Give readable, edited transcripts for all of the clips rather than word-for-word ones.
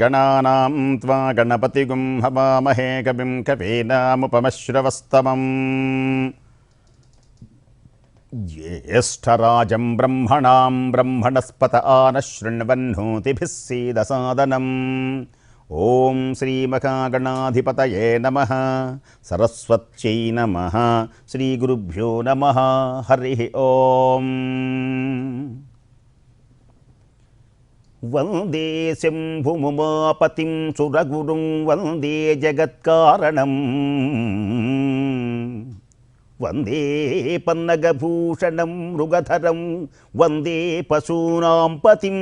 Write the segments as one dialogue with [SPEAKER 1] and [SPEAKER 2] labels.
[SPEAKER 1] గణానాం త్వా గణపతిగుం హవామహే కవిం కవీనాముపమశ్రవస్తమం జ్యేష్ఠరాజం బ్రహ్మణాం బ్రహ్మణస్పత ఆనశృణ్వన్నోతిభిः సీదసాదనం. ఓం శ్రీమహాగణాధిపతయే నమః. సరస్వత్యై నమః. శ్రీగురుభ్యో నమః. హరి ఓం. వందే శంభుముమాపతిం సురగురుం వందే జగత్కారణం. వందే పన్నగభూషణం మృగధరం వందే పశూనాం పతిం.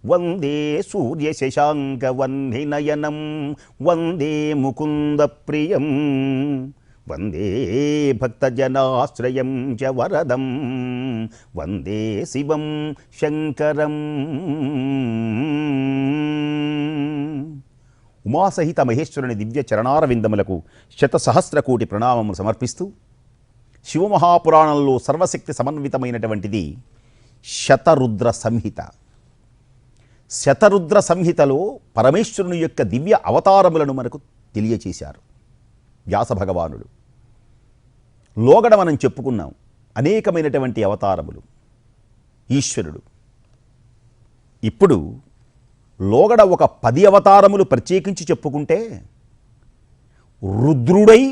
[SPEAKER 1] వందే సూర్యశశాంకవహ్నినయనం వందే ముకుందప్రియం. వందే భక్తజనాశ్రయం చ వరదం వందే శివం శంకరం. ఉమాసహిత మహేశ్వరుని దివ్య చరణారవిందములకు శతసహస్రకోటి ప్రణామములు సమర్పిస్తూ, శివమహాపురాణంలో సర్వశక్తి సమన్వితమైనటువంటిది శతరుద్ర సంహిత. శతరుద్ర సంహితలో పరమేశ్వరుని యొక్క దివ్య అవతారములను మనకు తెలియచేశారు వ్యాస భగవానుడు. లోగడ మనం చెప్పుకున్నాం, అనేకమైనటువంటి అవతారములు ఈశ్వరుడు. ఇప్పుడు లోగడ ఒక 10 అవతారములు ప్రత్యేకించి చెప్పుకుంటే, రుద్రుడై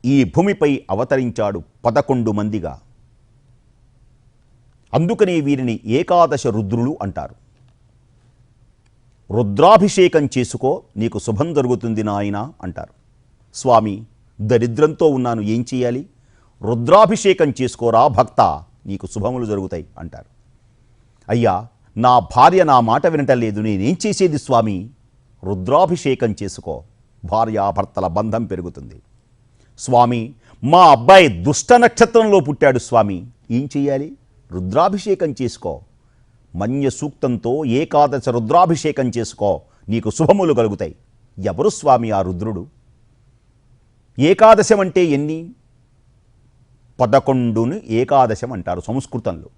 [SPEAKER 1] ఈ భూమిపై అవతరించాడు 11 మందిగా. అందుకనే వీరిని ఏకాదశ రుద్రులు అంటారు. రుద్రాభిషేకం చేసుకో, నీకు శుభం జరుగుతుంది నాయన అంటారు. స్వామి, దరిద్రంతో ఉన్నాను, ఏం చేయాలి? రుద్రాభిషేకం చేసుకోరా భక్త, నీకు శుభములు జరుగుతాయి అంటారు. అయ్యా, నా భార్య నా మాట వినటలేదు, నేనేం చేసేది స్వామి? రుద్రాభిషేకం చేసుకో, భార్యాభర్తల బంధం పెరుగుతుంది. స్వామి, మా అబ్బాయి దుష్ట నక్షత్రంలో పుట్టాడు స్వామి, ఏం చేయాలి? రుద్రాభిషేకం చేసుకో, మన్య సూక్తంతో ఏకాదశ రుద్రాభిషేకం చేసుకో, నీకు శుభములు కలుగుతాయి. ఎవరు స్వామి ఆ రుద్రుడు? ఏకాదశం అంటే ఎన్ని? 11ని ఏకాదశం అంటారు సంస్కృతంలో.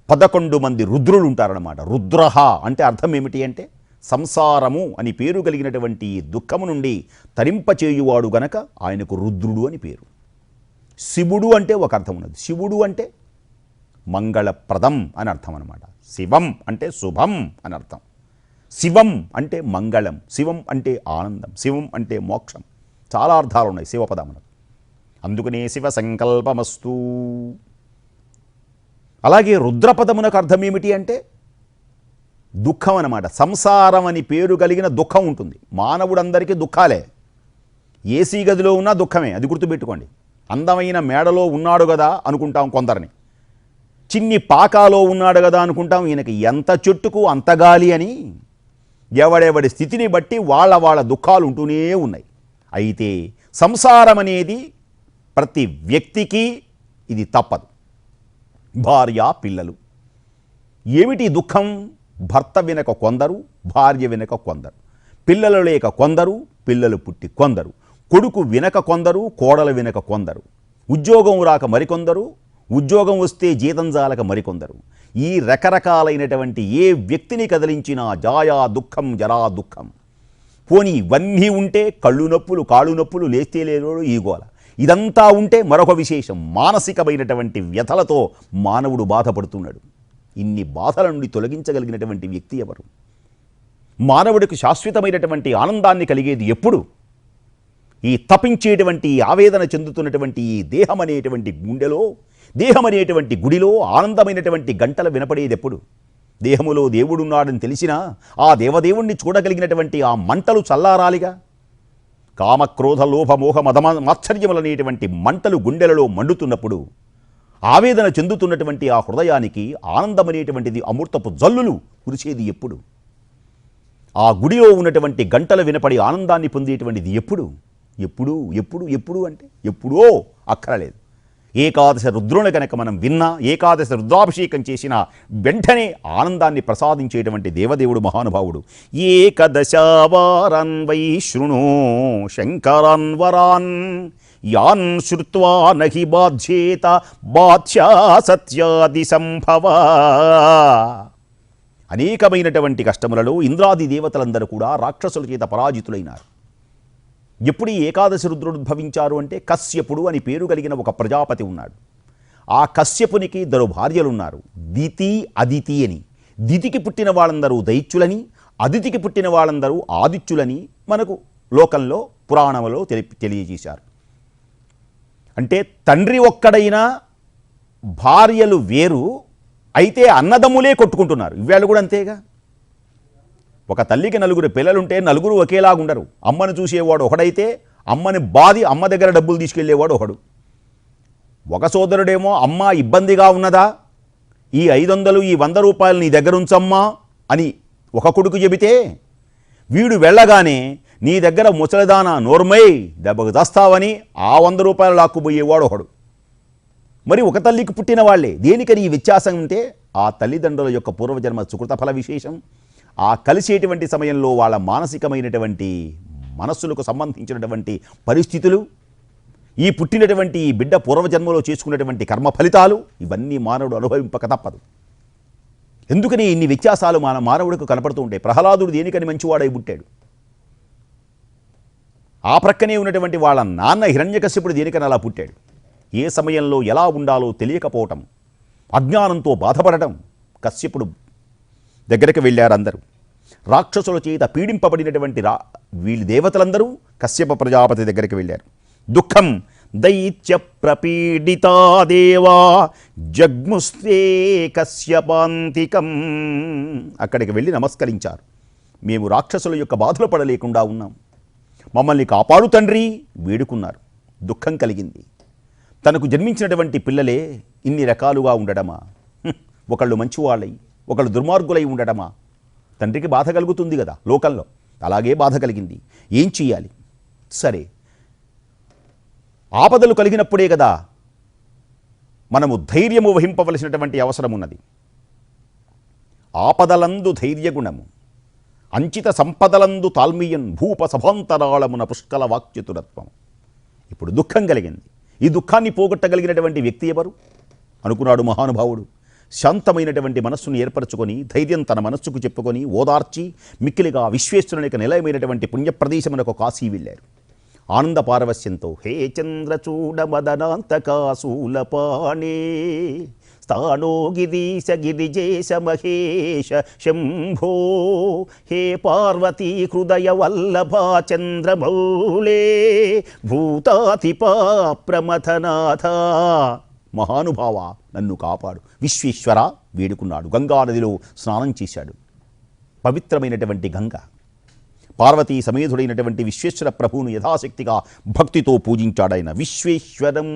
[SPEAKER 1] 11 మంది రుద్రులు ఉంటారన్నమాట. రుద్రహ అంటే అర్థం ఏమిటి అంటే, సంసారము అని పేరు కలిగినటువంటి దుఃఖము నుండి తరింపచేయువాడు గనక ఆయనకు రుద్రుడు అని పేరు. శివుడు అంటే ఒక అర్థం ఉన్నది. శివుడు అంటే మంగళప్రదం అని అర్థం అన్నమాట. శివం అంటే శుభం అని అర్థం. శివం అంటే మంగళం, శివం అంటే ఆనందం, శివం అంటే మోక్షం. చాలా అర్థాలు ఉన్నాయి శివపదములకు. అందుకనే శివ సంకల్పమస్తు. అలాగే రుద్రపదమునకు అర్థం ఏమిటి అంటే దుఃఖం అన్నమాట. సంసారం అని పేరు కలిగిన దుఃఖం ఉంటుంది. మానవుడందరికీ దుఃఖాలే. ఏసీ గదిలో ఉన్నా దుఃఖమే, అది గుర్తుపెట్టుకోండి. అందమైన మేడలో ఉన్నాడు కదా అనుకుంటాం కొందరిని, చిన్ని పాకాలో ఉన్నాడు కదా అనుకుంటాం, ఈయనకి ఎంత చెట్టుకు అంత గాలి అని. ఎవడెవడి స్థితిని బట్టి వాళ్ళ దుఃఖాలు ఉంటూనే ఉన్నాయి. అయితే సంసారం అనేది ప్రతి వ్యక్తికి ఇది తప్పదు. భార్య పిల్లలు. ఏమిటి దుఃఖం? భర్త వెనక కొందరు, భార్య వెనక కొందరు, పిల్లలు లేక కొందరు, పిల్లలు పుట్టి కొందరు, కొడుకు వెనక కొందరు, కోడలు వెనక కొందరు, ఉద్యోగం రాక మరికొందరు, ఉద్యోగం వస్తే జీతం జాలక మరికొందరు. ఈ రకరకాలైనటువంటి ఏ వ్యక్తిని కదిలించినా జాయా దుఃఖం జరా దుఃఖం. పోనీ ఇవన్నీ ఉంటే కళ్ళు నొప్పులు, కాళ్ళు నొప్పులు, లేస్తే లేనోడు ఈ గోల. ఇదంతా ఉంటే మరొక విశేషం, మానసికమైనటువంటి వ్యథలతో మానవుడు బాధపడుతున్నాడు. ఇన్ని బాధల నుండి తొలగించగలిగినటువంటి వ్యక్తి ఎవరు? మానవుడికి శాశ్వతమైనటువంటి ఆనందాన్ని కలిగేది ఎప్పుడు? ఈ తపించేటువంటి ఆవేదన చెందుతున్నటువంటి ఈ దేహం అనేటువంటి గుండెలో, దేహం అనేటువంటి గుడిలో ఆనందమైనటువంటి గంటలు వినపడేది ఎప్పుడు? దేహములో దేవుడున్నాడని తెలిసినా ఆ దేవదేవుణ్ణి చూడగలిగినటువంటి ఆ మంటలు చల్లారాలిగా. కామక్రోధ లోభ మోహ మాత్సర్యములనేటువంటి మంటలు గుండెలలో మండుతున్నప్పుడు ఆవేదన చెందుతున్నటువంటి ఆ హృదయానికి ఆనందమనేటువంటిది అమృతపు జల్లులు కురిచేది ఎప్పుడు? ఆ గుడిలో ఉన్నటువంటి గంటలు వినపడి ఆనందాన్ని పొందేటువంటిది ఎప్పుడు? ఎప్పుడు ఎప్పుడు ఎప్పుడు అంటే ఎప్పుడో అక్కరలేదు. ఏకాదశ రుద్రుని కనుక మనం విన్నా, ఏకాదశ రుద్రాభిషేకం చేసిన వెంటనే ఆనందాన్ని ప్రసాదించేటువంటి దేవదేవుడు మహానుభావుడు. ఏకదశావారాన్ వై శృణు శంకరాన్ వరాన్ యాన్ శ్రుత్వా నహి బాధ్యేత బాధ్యా సత్యాది సంభవ. అనేకమైనటువంటి కష్టములలో ఇంద్రాది దేవతలందరూ కూడా రాక్షసుల చేత పరాజితులైనారు. ఎప్పుడు ఈ ఏకాదశి రుద్రుడు ఉద్భవించారు అంటే కశ్యపుడు అని పేరు కలిగిన ఒక ప్రజాపతి ఉన్నాడు. ఆ కశ్యపునికి ఇద్దరు భార్యలున్నారు, దితి అదితి అని. దితికి పుట్టిన వాళ్ళందరూ దైత్యులని, అదితికి పుట్టిన వాళ్ళందరూ ఆదిత్యులని మనకు లోకంలో పురాణంలో తెలియజేశారు. అంటే తండ్రి ఒక్కడైనా భార్యలు వేరు, అయితే అన్నదమ్ములే కొట్టుకుంటున్నారు. ఇవాళ కూడా అంతేగా. ఒక తల్లికి నలుగురు పిల్లలుంటే నలుగురు ఒకేలాగా ఉండరు. అమ్మను చూసేవాడు ఒకడైతే అమ్మని బాది అమ్మ దగ్గర డబ్బులు తీసుకెళ్లేవాడు ఒకడు. ఒక సోదరుడేమో అమ్మ ఇబ్బందిగా ఉన్నదా, ఈ 500 ఈ 100 రూపాయలు నీ దగ్గర ఉంచమ్మా అని ఒక కొడుకు చెబితే, వీడు వెళ్ళగానే నీ దగ్గర ముసలిదానా నోర్మై దెబ్బకు దస్తావని ఆ 100 రూపాయలు లాక్కుపోయేవాడు ఒకడు. మరి ఒక తల్లికి పుట్టిన వాళ్లే. దేనికని ఈ వ్యత్యాసం ఉంటే ఆ తల్లిదండ్రుల యొక్క పూర్వజన్మ సుకృత ఫల విశేషం. ఆ కలిసేటువంటి సమయంలో వాళ్ళ మానసికమైనటువంటి మనస్సులకు సంబంధించినటువంటి పరిస్థితులు, ఈ పుట్టినటువంటి ఈ బిడ్డ పూర్వజన్మలో చేసుకున్నటువంటి కర్మ ఫలితాలు, ఇవన్నీ మానవుడు అనుభవింపక తప్పదు. ఎందుకని ఇన్ని వ్యత్యాసాలు మానవుడికి కనపడుతూ ఉంటాయి. ప్రహ్లాదుడు దేనికని మంచివాడై పుట్టాడు. ఆ ప్రక్కనే ఉన్నటువంటి వాళ్ళ నాన్న హిరణ్యకశ్యపుడు దేనికని అలా పుట్టాడు. ఏ సమయంలో ఎలా ఉండాలో తెలియకపోవటం, అజ్ఞానంతో బాధపడటం. కశ్యపుడు దగ్గరికి వెళ్ళారు అందరూ. రాక్షసుల చేత పీడింపబడినటువంటి వీళ్ళు దేవతలందరూ కశ్యప ప్రజాపతి దగ్గరికి వెళ్ళారు. దుఃఖం దైత్య ప్రపీడితా దేవా జగ్ముస్తే కశ్యపాంతికం. అక్కడికి వెళ్ళి నమస్కరించారు. మేము రాక్షసుల యొక్క బాధలు పడలేకుండా ఉన్నాం, మమ్మల్ని కాపాడు తండ్రి వేడుకున్నారు. దుఃఖం కలిగింది. తనకు జన్మించినటువంటి పిల్లలే ఇన్ని రకాలుగా ఉండడమా, ఒకళ్ళు మంచివాళ్ళై ఒకళ్ళు దుర్మార్గులై ఉండడమా, తండ్రికి బాధ కలుగుతుంది కదా లోకంలో. అలాగే బాధ కలిగింది. ఏం చెయ్యాలి? సరే, ఆపదలు కలిగినప్పుడే కదా మనము ధైర్యము వహింపవలసినటువంటి అవసరం ఉన్నది. ఆపదలందు ధైర్యగుణము, అంచిత సంపదలందు తాల్మీయన్ భూప సభాంతరాళమున పుష్కల వాక్చతురత్వం. ఇప్పుడు దుఃఖం కలిగింది. ఈ దుఃఖాన్ని పోగొట్టగలిగినటువంటి వ్యక్తి ఎవరు అనుకున్నాడు మహానుభావుడు. శాంతమైనటువంటి మనస్సును ఏర్పరచుకొని ధైర్యం తన మనస్సుకు చెప్పుకొని ఓదార్చి మిక్కిలిగా విశ్వేశ్వరునికి నిలయమైనటువంటి పుణ్యప్రదేశమునకు కాశీ వెళ్ళారు. ఆనంద పారవస్యంతో హే చంద్రచూడ మదనాంతకాశూలపాణే స్థానో గిరీశ గిరిజేశ మహేశ శంభో హే పార్వతీ హృదయ వల్లభా చంద్రమౌళే భూతాతిపా ప్రమథనాథ. మహానుభావ నన్ను కాపాడు, విశ్వేశ్వర వేడుకున్నాడు. గంగానదిలో స్నానం చేశాడు. పవిత్రమైనటువంటి గంగ. పార్వతీ సమేధుడైనటువంటి విశ్వేశ్వర ప్రభువును యథాశక్తిగా భక్తితో పూజించాడాయన. విశ్వేశ్వరం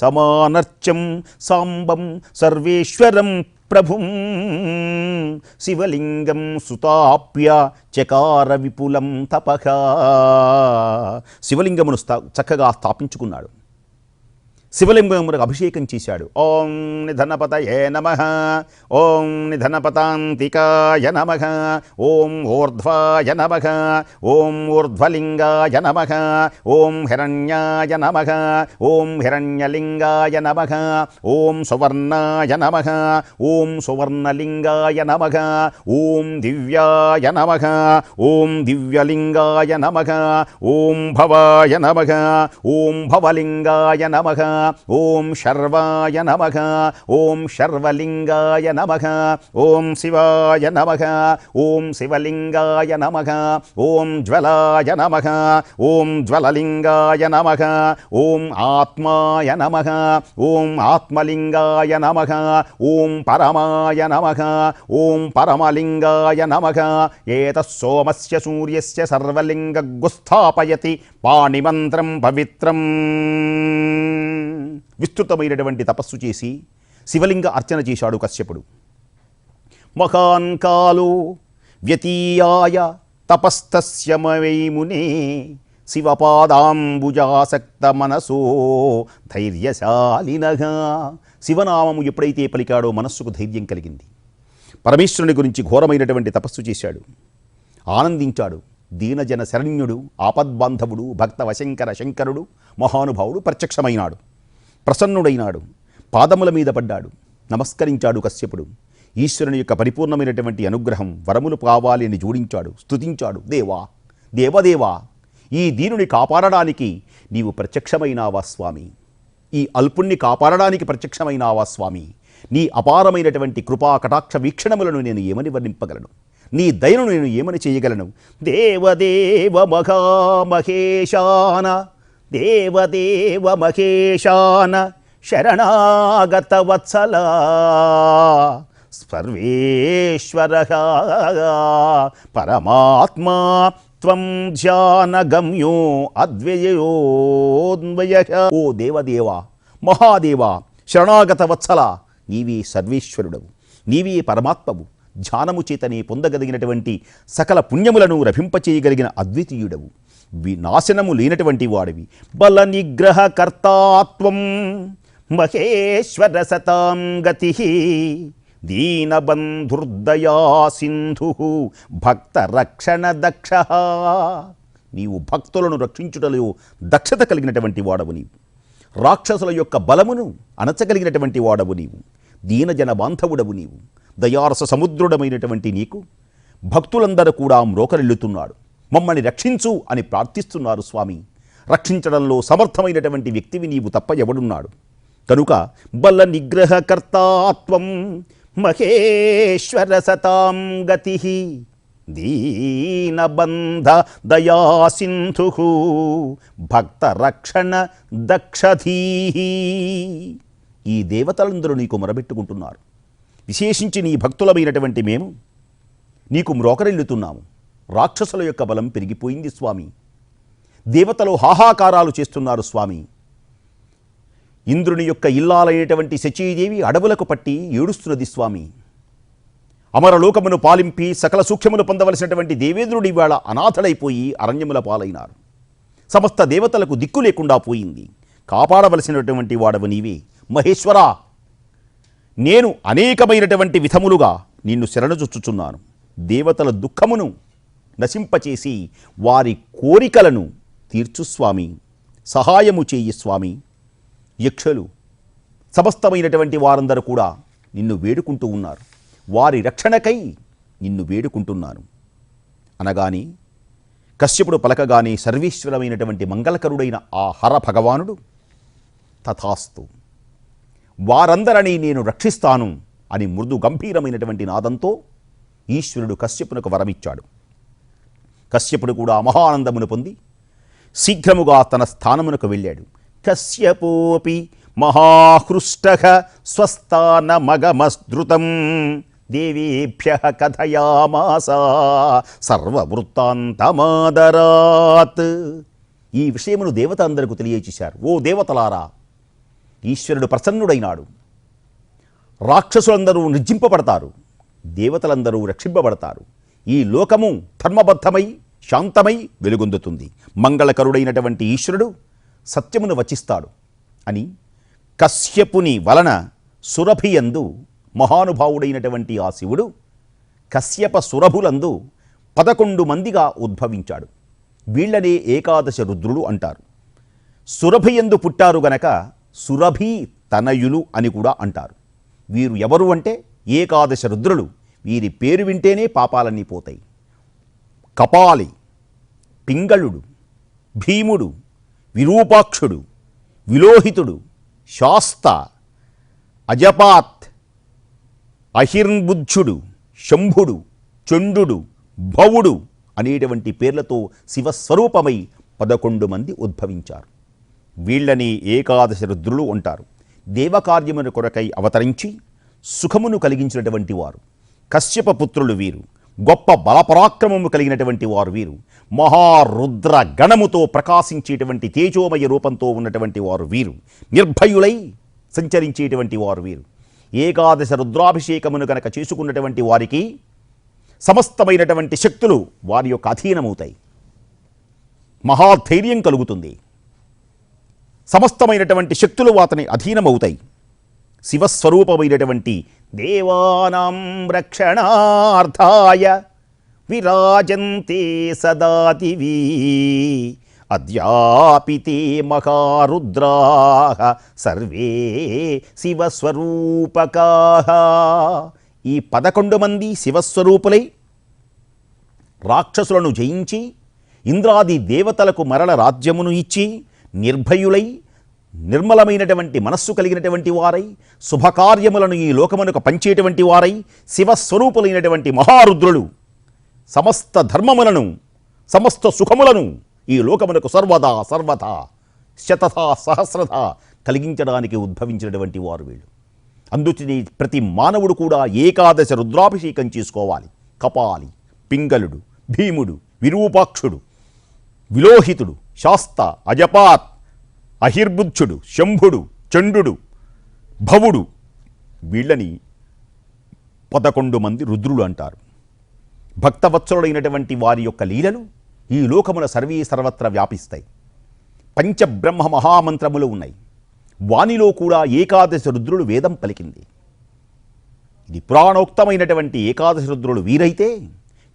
[SPEAKER 1] సమానర్చం సాంబం సర్వేశ్వరం ప్రభుం శివలింగం సుతాప్య చకార విపులం తపః. శివలింగమును చక్కగా స్థాపించుకున్నాడు. శివలింగమునకు అభిషేకం చేశాడు. ఓం నిధనపతయే నమః, ఓం నిధనపతాంతికాయ నమః, ఓం ఊర్ధ్వాయ నమః, ఓం ఊర్ధ్వలింగాయ నమః, ఓం హిరణ్యాయ నమః, ఓం హిరణ్యలింగాయ నమః, ఓం సువర్ణాయ నమః, ఓం సువర్ణలింగాయ నమః, ఓం దివ్యాయ నమః, ఓం దివ్యలింగాయ నమః, ఓం భవాయ నమః, ఓం భవలింగాయ నమః, ఓం శర్వాయ నమః, ఓం శర్వలింగాయ నమః, ఓం శివాయ నమః, ఓం శివలింగాయ నమః, ఓం జ్వలాయ నమః, ఓం జ్వలలింగాయ నమః, ఓం ఆత్మాయ నమః, ఓం ఆత్మలింగాయ నమః, ఓం పరమాయ నమః, ఓం పరమలింగాయ నమః. ఏతత్ సోమస్య సూర్యస్య సర్వలింగగుస్థాపయతి పాణిమంత్రం పవిత్రం. విస్తృతమైనటువంటి తపస్సు చేసి శివలింగ అర్చన చేశాడు కశ్యపుడు. మహాన్ కాలో వ్యతీయాయ తపస్తస్య మునే శివపాదాంబుజాసక్త మనసో ధైర్యశాలినః. శివనామము ఎప్పుడైతే పలికాడో మనస్సుకు ధైర్యం కలిగింది. పరమేశ్వరుని గురించి ఘోరమైనటువంటి తపస్సు చేశాడు, ఆనందించాడు. దీనజన శరణ్యుడు, ఆపద్బాంధవుడు, భక్త వశంకర శంకరుడు మహానుభావుడు ప్రత్యక్షమైనాడు. ప్రసన్నుడైనాడు. పాదముల మీద పడ్డాడు, నమస్కరించాడు కశ్యపుడు. ఈశ్వరుని యొక్క పరిపూర్ణమైనటువంటి అనుగ్రహం వరములు కావాలి అని జోడించాడు, స్తుతించాడు. దేవా, దేవదేవా, ఈ దీనుని కాపాడడానికి నీవు ప్రత్యక్షమైనావా స్వామి, ఈ అల్పుణ్ణి కాపాడడానికి ప్రత్యక్షమైనావా స్వామి. నీ అపారమైనటువంటి కృపా కటాక్ష వీక్షణములను నేను ఏమని వర్ణింపగలను, నీ దయను నేను ఏమని చేయగలను. దేవదేవ మహామహేశాన, దేవదేవ మహేశాన, శరణాగత వత్సల సర్వేశ్వర పరమాత్మా త్వం ధ్యానగమ్యో అద్వయోన్వయ. ఓ దేవదేవా, మహాదేవా, శరణాగత వత్సల, నీవే సర్వేశ్వరుడవు, నీవే పరమాత్మవు, ధ్యానము చేతనే పొందగలిగినటువంటి సకల పుణ్యములను రభింపచేయగలిగిన అద్వితీయుడవు, వినాశనము లేనటువంటి వాడివి. బల నిగ్రహ కర్తాత్వం మహేశ్వర సతాం గతి, దీనబంధుర్దయా సింధు భక్త రక్షణ దక్ష. నీవు భక్తులను రక్షించుటలో దక్షత కలిగినటువంటి వాడవు నీవు, రాక్షసుల యొక్క బలమును అణచగలిగినటువంటి వాడవు నీవు, దీనజన బాంధవుడవు నీవు, దయారస సముద్రుడమైనటువంటి నీకు భక్తులందరూ కూడా మ్రోకరిల్లుతున్నాడు. మమ్మల్ని రక్షించు అని ప్రార్థిస్తున్నారు స్వామి. రక్షించడంలో సమర్థమైనటువంటి వ్యక్తివి నీవు తప్ప ఎవడున్నాడు. కనుక బల నిగ్రహకర్తాత్వం మహేశ్వర సతాం గతి, దీనబంధ దయా సింధు భక్త రక్షణ దక్షధీ. ఈ దేవతలందరూ నీకు మొరబెట్టుకుంటున్నారు. విశేషించి నీ భక్తులమైనటువంటి మేము నీకు మ్రోకరిల్లుతున్నాము. రాక్షసుల యొక్క బలం పెరిగిపోయింది స్వామి. దేవతలు హాహాకారాలు చేస్తున్నారు స్వామి. ఇంద్రుని యొక్క ఇల్లాలైనటువంటి శచీదేవి అడవులకు పట్టి ఏడుస్తున్నది స్వామి. అమరలోకమును పాలింపి సకల సూక్ష్మములు పొందవలసినటువంటి దేవేంద్రుడి ఇవాళ అనాథడైపోయి అరణ్యముల పాలైనారు. సమస్త దేవతలకు దిక్కు లేకుండా పోయింది. కాపాడవలసినటువంటి వాడవు నీవే మహేశ్వరా. నేను అనేకమైనటువంటి విధములుగా నిన్ను శరణుజొచ్చుచున్నాను. దేవతల దుఃఖమును నశింపచేసి వారి కోరికలను తీర్చు స్వామి, సహాయము చేయి స్వామి. యక్షులు సమస్తమైనటువంటి వారందరూ కూడా నిన్ను వేడుకుంటూ ఉన్నారు. వారి రక్షణకై నిన్ను వేడుకుంటున్నాను అనగానే కశ్యపుడు పలకగానే సర్వేశ్వరమైనటువంటి మంగళకరుడైన ఆ హర భగవానుడు తథాస్తు, వారందరినీ నేను రక్షిస్తాను అని మృదు గంభీరమైనటువంటి నాదంతో ఈశ్వరుడు కశ్యపునకు వరమిచ్చాడు. కశ్యపుడు కూడా మహానందమును పొంది శీఘ్రముగా తన స్థానమునకు వెళ్ళాడు. కశ్యపోపి మహాహృష్టః స్వస్థానమగమస్ధృతం దేవేభ్య కథయామాస సర్వవృత్తాంతమాదరాత్. ఈ విషయమును దేవత అందరికీ తెలియచేశారు. ఓ దేవతలారా, ఈశ్వరుడు ప్రసన్నుడైనాడు. రాక్షసులందరూ నిర్జింపబడతారు, దేవతలందరూ రక్షింపబడతారు. ఈ లోకము ధర్మబద్ధమై శాంతమై వెలుగొందుతుంది. మంగళకరుడైనటువంటి ఈశ్వరుడు సత్యమును వచిస్తాడు అని కశ్యపుని వలన సురభియందు మహానుభావుడైనటువంటి ఆ శివుడు కశ్యప సురభులందు 11 మందిగా ఉద్భవించాడు. వీళ్ళనే ఏకాదశ రుద్రులు అంటారు. సురభియందు పుట్టారు గనక సురభి తనయులు అని కూడా అంటారు. వీరు ఎవరు అంటే ఏకాదశ రుద్రులు. వీరి పేరు వింటేనే పాపాలన్నీ పోతాయి. కపాలి, పింగళుడు, భీముడు, విరూపాక్షుడు, విలోహితుడు, శాస్త, అజపాత్, అహిర్బుద్ధుడు, శంభుడు, చండుడు, భవుడు అనేటువంటి పేర్లతో శివస్వరూపమై 11 మంది ఉద్భవించారు. వీళ్ళని ఏకాదశ రుద్రులు అంటారు. దేవకార్యమును కొరకై అవతరించి సుఖమును కలిగించినటువంటి వారు కశ్యప పుత్రులు వీరు. గొప్ప బలపరాక్రమము కలిగినటువంటి వారు వీరు. మహారుద్ర గణముతో ప్రకాశించేటువంటి తేజోమయ రూపంతో ఉన్నటువంటి వారు వీరు. నిర్భయులై సంచరించేటువంటి వారు వీరు. ఏకాదశ రుద్రాభిషేకమును గనక చేసుకున్నటువంటి వారికి సమస్తమైనటువంటి శక్తులు వారి యొక్క అధీనమవుతాయి. మహాధైర్యం కలుగుతుంది. సమస్తమైనటువంటి శక్తులు వాతని అధీనమవుతాయి. శివస్వరూపమైనటువంటి దేవానాం రక్షణార్థాయ విరాజంతే సదాదివి అద్యాపితే మహారుద్రాః సర్వే శివస్వరూపకాః. ఈ 11 మంది శివస్వరూపులై రాక్షసులను జయించి ఇంద్రాది దేవతలకు మరల రాజ్యమును ఇచ్చి నిర్భయులై నిర్మలమైనటువంటి మనస్సు కలిగినటువంటి వారై శుభకార్యములను ఈ లోకమునకు పంచేటువంటి వారై శివస్వరూపులైనటువంటి మహారుద్రులు సమస్త ధర్మములను సమస్త సుఖములను ఈ లోకమునకు సర్వదా శతథా సహస్రథా కలిగించడానికి ఉద్భవించినటువంటి వారు వీళ్ళు. అందుకని ప్రతి మానవుడు కూడా ఏకాదశ రుద్రాభిషేకం చేసుకోవాలి. కపాలి, పింగళుడు, భీముడు, విరూపాక్షుడు, విలోహితుడు, శాస్త, అజపాత్, అహిర్బుద్ధుడు, శంభుడు, చండుడు, భవుడు, వీళ్ళని 11 మంది రుద్రులు అంటారు. భక్తవత్సలుడైనటువంటి వారి యొక్క లీలలు ఈ లోకముల సర్వత్ర వ్యాపిస్తాయి. పంచబ్రహ్మ మహామంత్రములు ఉన్నాయి. వానిలో కూడా ఏకాదశ రుద్రులు వేదం పలికింది. ఇది పురాణోక్తమైనటువంటి ఏకాదశ రుద్రులు వీరైతే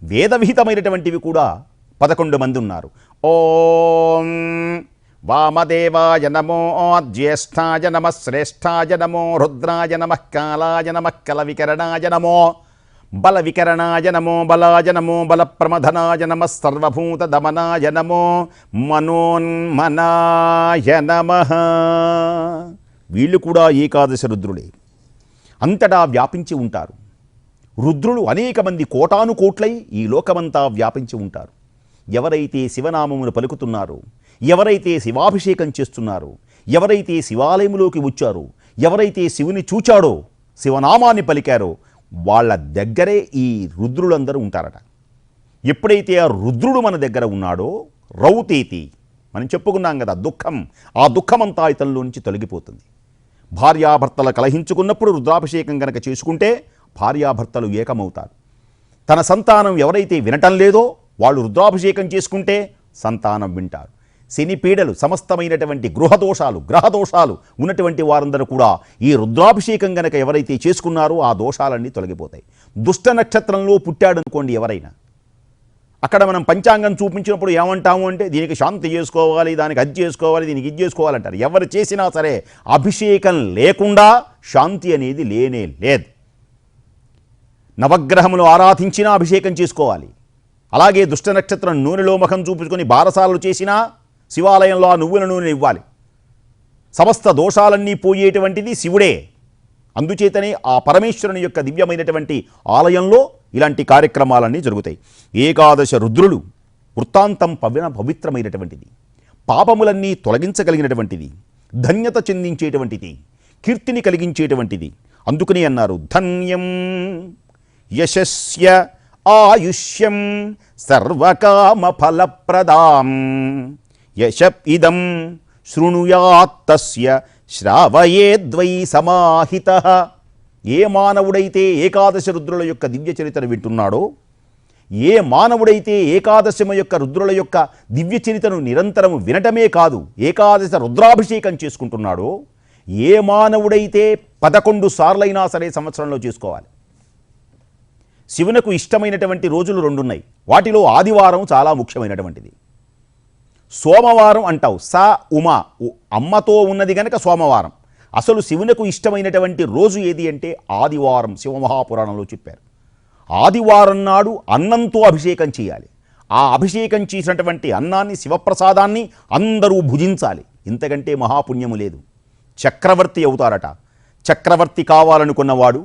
[SPEAKER 1] వేదవిహితమైనటువంటివి కూడా 11 మంది ఉన్నారు. ఓం వామదేవాయ నమో, జ్యేష్ఠాయ నమ, శ్రేష్ఠాయ నమో, రుద్రాయ నమ, కాలాయ నమ, కలవికరణాయ నమో, బలవికరణాయ నమో, బలాయ నమో, బలప్రమథనాయ నమ, సర్వభూత దమనాయ నమో, మనోన్మనాయ నమః. వీళ్ళు కూడా ఏకాదశ రుద్రులే, అంతటా వ్యాపించి ఉంటారు. రుద్రులు అనేక మంది కోటాను కోట్లై ఈ లోకమంతా వ్యాపించి ఉంటారు. ఎవరైతే శివనామమును పలుకుతున్నారో, ఎవరైతే శివాభిషేకం చేస్తున్నారో, ఎవరైతే శివాలయములోకి వచ్చారో, ఎవరైతే శివుని చూచాడో, శివనామాన్ని పలికారో, వాళ్ళ దగ్గరే ఈ రుద్రులందరూ ఉంటారట. ఎప్పుడైతే ఆ రుద్రుడు మన దగ్గర ఉన్నాడో రౌతేతి, మనం చెప్పుకున్నాం కదా దుఃఖం, ఆ దుఃఖమంతా ఇతనిలో నుంచి తొలగిపోతుంది. భార్యాభర్తలు కలహించుకున్నప్పుడు రుద్రాభిషేకం కనుక చేసుకుంటే భార్యాభర్తలు ఏకమవుతారు. తన సంతానం ఎవరైతే వినటం లేదో వాళ్ళు రుద్రాభిషేకం చేసుకుంటే సంతానం వింటారు. శని పీడలు, సమస్తమైనటువంటి గ్రహదోషాలు ఉన్నటువంటి వారందరూ కూడా ఈ రుద్రాభిషేకం గనక ఎవరైతే చేసుకున్నారో ఆ దోషాలన్నీ తొలగిపోతాయి. దుష్ట నక్షత్రంలో పుట్టాడనుకోండి ఎవరైనా, అక్కడ మనం పంచాంగం చూపించినప్పుడు ఏమంటాము అంటే దీనికి శాంతి చేసుకోవాలి, దానికి అది చేసుకోవాలి, దీనికి ఇది చేసుకోవాలంటారు. ఎవరు చేసినా సరే అభిషేకం లేకుండా శాంతి అనేది లేనే లేదు. నవగ్రహములు ఆరాధించినా అభిషేకం చేసుకోవాలి. అలాగే దుష్ట నక్షత్రం నూనెలో ముఖం చూపించుకొని బారసాలు చేసినా శివాలయంలో ఆ నువ్వుల నూనె ఇవ్వాలి. సమస్త దోషాలన్నీ పోయేటువంటిది శివుడే. అందుచేతనే ఆ పరమేశ్వరుని యొక్క దివ్యమైనటువంటి ఆలయంలో ఇలాంటి కార్యక్రమాలన్నీ జరుగుతాయి. ఏకాదశ రుద్రులు వృత్తాంతం పవిత్రమైనటువంటిది, పాపములన్నీ తొలగించగలిగినటువంటిది, ధన్యత చెందించేటువంటిది, కీర్తిని కలిగించేటువంటిది. అందుకని అన్నారు ధన్యం యశస్య ఆయుష్యం సర్వకామ ఫలప్రదాం యశ ఇదం శృణుయాత్తస్య శ్రావయేద్వై సమాహితః. ఏ మానవుడైతే ఏకాదశ రుద్రుల యొక్క దివ్య చరిత్ర వింటున్నాడో, ఏ మానవుడైతే ఏకాదశమ యొక్క రుద్రుల యొక్క దివ్య చరిత్రను నిరంతరం వినటమే కాదు ఏకాదశ రుద్రాభిషేకం చేసుకుంటున్నాడో, ఏ మానవుడైతే 11 సార్లైనా సరే సంవత్సరంలో చేసుకోవాలి. శివునకు ఇష్టమైనటువంటి రోజులు 2 ఉన్నాయి. వాటిలో ఆదివారం చాలా ముఖ్యమైనటువంటిది. సోమవారం అంటావు, ఉమా అమ్మతో ఉన్నది గనక సోమవారం. అసలు శివునకు ఇష్టమైనటువంటి రోజు ఏది అంటే ఆదివారం. శివమహాపురాణంలో చెప్పారు ఆదివారం నాడు అన్నంతో అభిషేకం చేయాలి. ఆ అభిషేకం చేసినటువంటి అన్నాన్ని, శివప్రసాదాన్ని అందరూ భుజించాలి. ఇంతకంటే మహాపుణ్యము లేదు. చక్రవర్తి అవుతారట. చక్రవర్తి కావాలనుకున్నవాడు,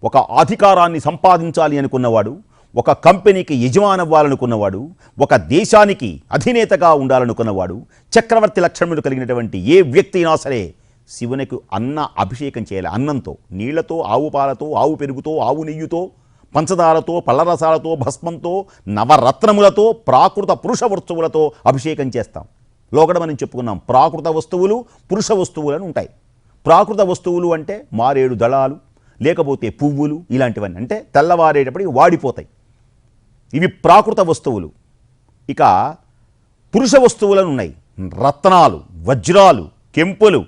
[SPEAKER 1] ఒక అధికారాన్ని సంపాదించాలి అనుకున్నవాడు, ఒక కంపెనీకి యజమానవ్వాలనుకున్నవాడు, ఒక దేశానికి అధినేతగా ఉండాలనుకున్నవాడు, చక్రవర్తి లక్షణములు కలిగినటువంటి ఏ వ్యక్తి అయినా సరే శివునికి అభిషేకం చేయాలి. అన్నంతో, నీళ్లతో, ఆవు పాలతో, ఆవు పెరుగుతో, ఆవు నెయ్యితో, పంచదారతో, పళ్ళరసాలతో, భస్మంతో, నవరత్నములతో, ప్రాకృత పురుష వస్తువులతో అభిషేకం చేస్తాం. లోకడ మనం చెప్పుకున్నాం ప్రాకృత వస్తువులు, పురుష వస్తువులను ఉంటాయి. ప్రాకృత వస్తువులు అంటే మారేడు దళాలు, లేకపోతే పువ్వులు, ఇలాంటివన్నీ అంటే తెల్లవారేటప్పటికి వాడిపోతాయి. ఇవి ప్రాకృత వస్తువులు. ఇక పురుష వస్తువులను ఉన్నాయి, రత్నాలు, వజ్రాలు, కెంపులు.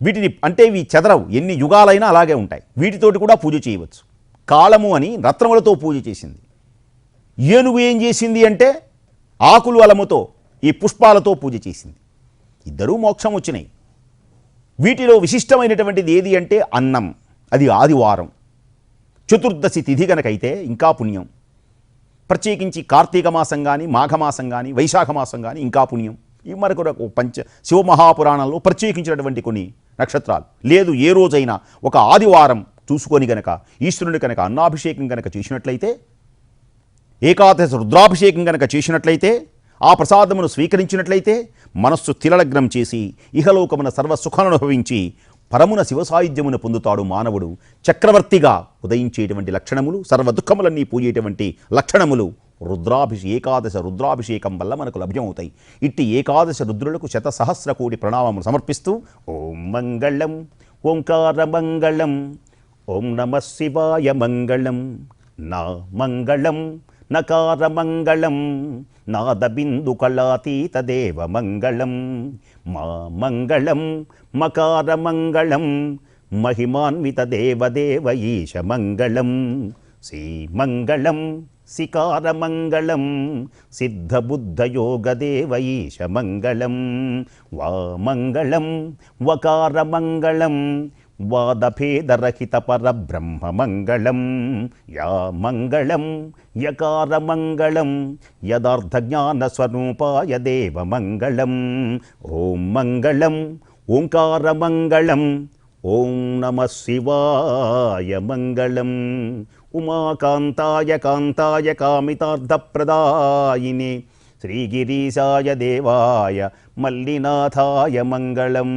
[SPEAKER 1] వీటిని అంటే ఇవి చెదరవు, ఎన్ని యుగాలైనా అలాగే ఉంటాయి. వీటితోటి కూడా పూజ చేయవచ్చు. కాళము అని రత్నములతో పూజ చేసింది. ఏనుగు ఏం చేసింది అంటే ఆకులు అలముతో, ఈ పుష్పాలతో పూజ చేసింది. ఇద్దరూ మోక్షం వచ్చినాయి. వీటిలో విశిష్టమైనటువంటిది ఏది అంటే అన్నం. అది ఆదివారం. చతుర్దశి తిథి గనకైతే ఇంకా పుణ్యం. ప్రత్యేకించి కార్తీక మాసం కానీ, మాఘమాసం కానీ, వైశాఖ మాసం కానీ ఇంకా పుణ్యం. ఇవి మరొక శివమహాపురాణంలో ప్రత్యేకించినటువంటి కొన్ని నక్షత్రాలు. లేదు ఏ రోజైనా ఒక ఆదివారం చూసుకొని గనక ఈశ్వరుని కనుక అన్నాభిషేకం కనుక చేసినట్లయితే, ఏకాదశి రుద్రాభిషేకం కనుక చేసినట్లయితే, ఆ ప్రసాదమును స్వీకరించినట్లయితే మనస్సు తిలలగ్నం చేసి ఇహలోకమున సర్వసుఖాలను అనుభవించి పరమున శివసాయుధ్యమును పొందుతాడు మానవుడు. చక్రవర్తిగా ఉదయించేటువంటి లక్షణములు, సర్వ దుఃఖములన్నీ పూజేటువంటి లక్షణములు ఏకాదశ రుద్రాభిషేకం వల్ల మనకు లభ్యమవుతాయి. ఇట్టి ఏకాదశ రుద్రులకు 1,000,000 కోటి ప్రణామములు సమర్పిస్తూ ఓం మంగళం, ఓంకార మంగళం, ఓం నమః శివాయ మంగళం, నా మంగళం, నకార మంగళం, నాదబిందు కళాతీత దేవ మంగళం, మా మంగళం, మకార మంగళం, మహిమాన్విత దేవదేవ ఈశ మంగళం, శ్రీమంగళం, సికార మంగళం, సిద్ధబుద్ధయోగదేవ ఈశ మంగళం, వామంగళం, వకార మంగళం, వాదభేదరహిత పరబ్రహ్మ మంగళం, యా మంగళం, యకార మంగళం, యదార్థజ్ఞానస్వరూపాయ దేవ మంగళం, ఓం మంగళం, ఓంకార మంగళం, ఓం నమః శివాయ మంగళం, ఉమాకాంతాయ కాంతాయ కామితార్థప్రదాయిని శ్రీగిరీశాయ దేవాయ మల్లినాథాయ మంగళం.